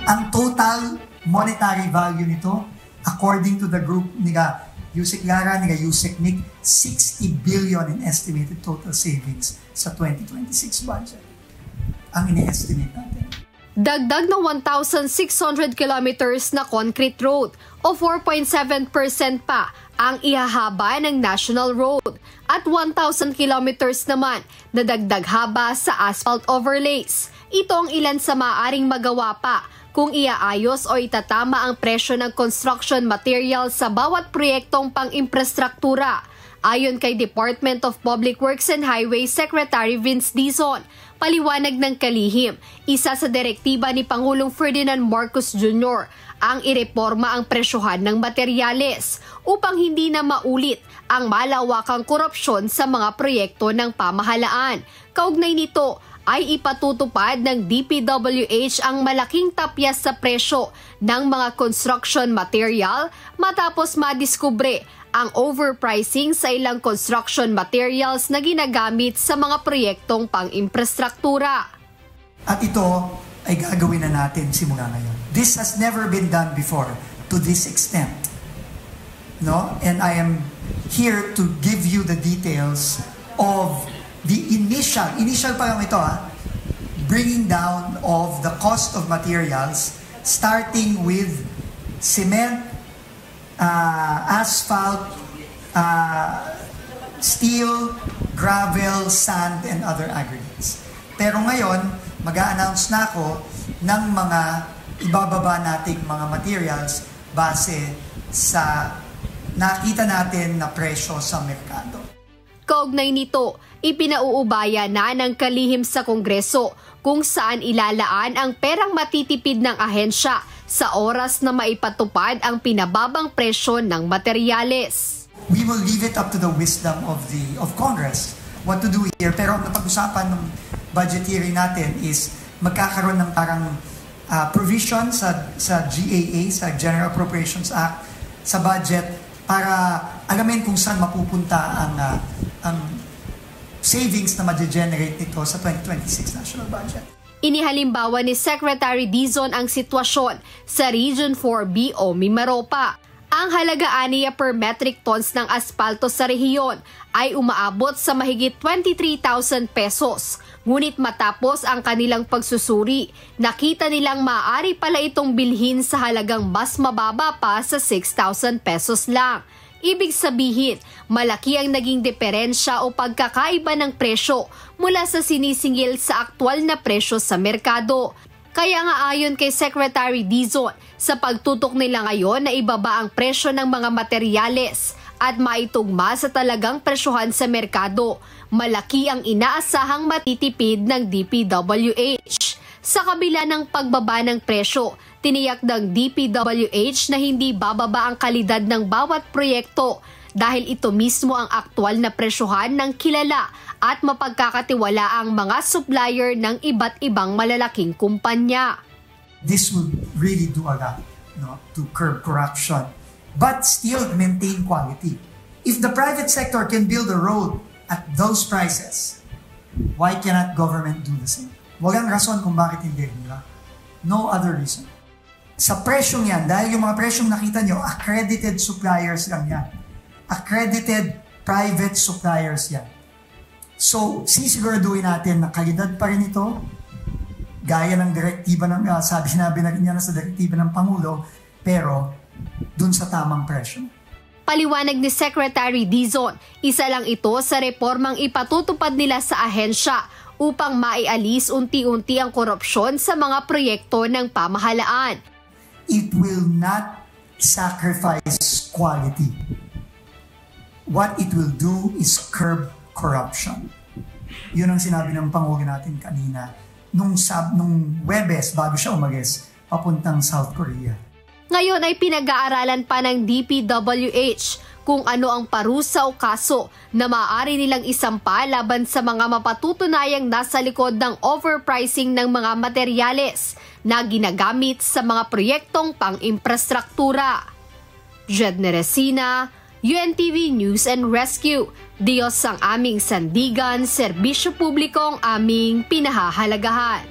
Ang total monetary value nito, according to the group niga Yusek Lara, niga Yusek Nick, 60 billion in estimated total savings sa 2026 budget. Ang ini-estimate natin. Dagdag na 1,600 kilometers na concrete road o 4.7% pa ang ihahaba ng national road at 1,000 kilometers naman na dagdag haba sa asphalt overlays. Ito ang ilan sa maaaring magawa pa kung iaayos o itatama ang presyo ng construction material sa bawat proyektong pang-imprastruktura. Ayon kay Department of Public Works and Highways Secretary Vince Dizon, paliwanag ng kalihim, isa sa direktiba ni Pangulong Ferdinand Marcos Jr. ang ireporma ang presyohan ng materyales upang hindi na maulit ang malawakang korupsyon sa mga proyekto ng pamahalaan. Kaugnay nito ay ipatutupad ng DPWH ang malaking tapyas sa presyo ng mga construction material matapos madiskubre ang overpricing sa ilang construction materials na ginagamit sa mga proyektong pang-imprastruktura. At ito ay gagawin na natin simula ngayon. This has never been done before to this extent. No? And I am here to give you the details of the initial pa lang ito, bringing down of the cost of materials, starting with cement, asphalt, steel, gravel, sand, and other aggregates. Pero ngayon, mag-a-announce na ako ng mga ibababa nating mga materials base sa nakita natin na presyo sa merkado. Kaugnay nito, ipinauubaya na ng kalihim sa Kongreso kung saan ilalaan ang perang matitipid ng ahensya sa oras na maipatupad ang pinababang presyo ng materyales. We will leave it up to the wisdom of Congress what to do here. Pero ang napag-usapan ng budget hearing natin is magkakaroon ng parang provision sa GAA, sa General Appropriations Act, sa budget para alamin kung saan mapupunta ang savings na ma-generate nito sa 2026 national budget. Inihalimbawa ni Secretary Dizon ang sitwasyon sa Region 4B o Mimaropa. Ang halaga aniya per metric tons ng asfalto sa rehiyon ay umaabot sa mahigit 23,000 pesos. Ngunit matapos ang kanilang pagsusuri, nakita nilang maaari pala itong bilhin sa halagang mas mababa pa sa 6,000 pesos lang. Ibig sabihin, malaki ang naging diferensya o pagkakaiba ng presyo mula sa sinisingil sa aktwal na presyo sa merkado. Kaya nga ayon kay Secretary Dizon, sa pagtutok nila ngayon na ibaba ang presyo ng mga materyales at maitugma sa talagang presyohan sa merkado, malaki ang inaasahang matitipid ng DPWH. Sa kabila ng pagbaba ng presyo, tiniyak ng DPWH na hindi bababa ang kalidad ng bawat proyekto dahil ito mismo ang aktwal na presyohan ng kilala at mapagkakatiwala ang mga supplier ng iba't ibang malalaking kumpanya. This will really do a lot, to curb corruption, but still maintain quality. If the private sector can build a road at those prices, why cannot government do the same? Walang rason kung bakit hindi, di ba? No other reason. Sa presyong yan, dahil yung mga presyong nakita nyo, accredited suppliers lang yan. Accredited private suppliers yan. So, sisiguraduhin natin na kalidad pa rin ito, gaya ng direktiba ng, sinabi na rin yan sa direktiba ng Pangulo, pero dun sa tamang presyo. Paliwanag ni Secretary Dizon, isa lang ito sa reformang ipatutupad nila sa ahensya upang maialis unti-unti ang korupsyon sa mga proyekto ng pamahalaan. It will not sacrifice quality. What it will do is curb corruption. Yun ang sinabi ng Pangulo natin kanina nung Webes bago siya umalis papuntang South Korea. Ngayon ay pinag-aaralan pa ng DPWH kung ano ang parusa o kaso na maaari nilang isampa laban sa mga mapatutunayang nasa likod ng overpricing ng mga materyales na ginagamit sa mga proyektong pang-imprastruktura. Jedne Resina, UNTV News and Rescue. Diyos ang aming sandigan, serbisyo publiko ang aming pinahahalagahan.